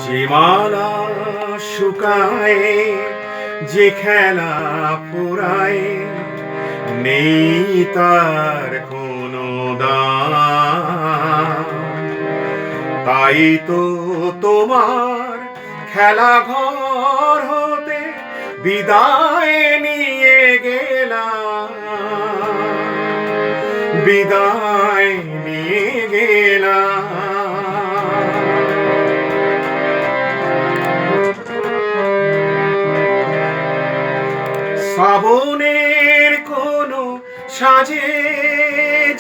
যে মালা শুকায়, যে খেলা ফুরায়, নেই তার কোনো দাম। তাই তো তোমার খেলা ঘর হতে বিদায় নিয়ে গেলাম, বিদায় নিয়ে গেলাম। শ্রাবণের কোনো সাজে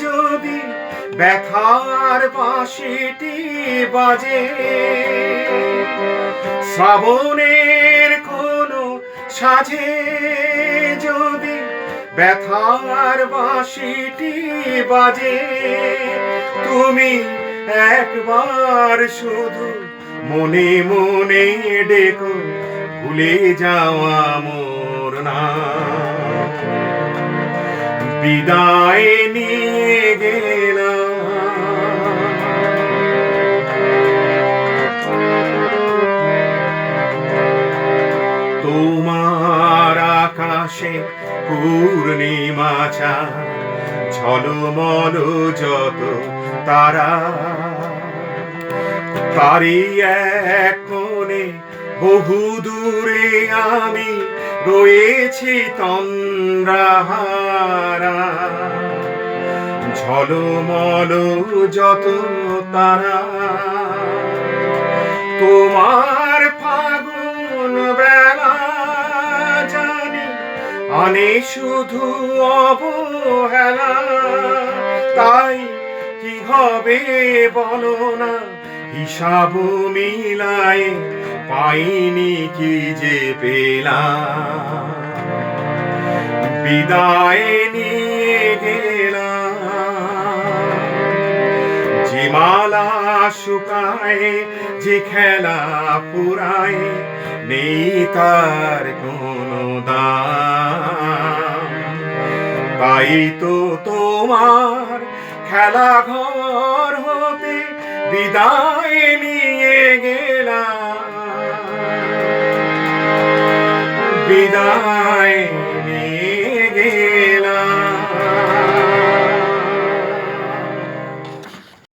যদি ব্যথার বাঁশিটি বাজে, শ্রাবণের কোনো সাজে যদি ব্যথার বাঁশিটি বাজে, তুমি একবার শুধু মনে মনে ডেকো, ভুলে যাওয়া মোর নাম। বিদায় নিয়ে গেলাম। তোমার আকাশে পূর্ণিমা চাঁদ, ঝলমল যত তারা, তারই এক কোণে বহু দূরে আমি রয়েছি তন্দ্রাহারা। ঝলমল যত তারা, তোমার ফাগুন বেলা জানি আনে শুধু অবহেলা। তাই কি হবে বলো না, হিসাব মিলায় পাইনি কি যে পেলাম। বিদায় নিয়ে গেলাম। যে মালা শুকায়, যে খেলা ফুরায়, নেই তার কোনো দাম। তাই তো তোমার খেলা ঘর হতে বিদায় নিয়ে গেলাম, বিদায়।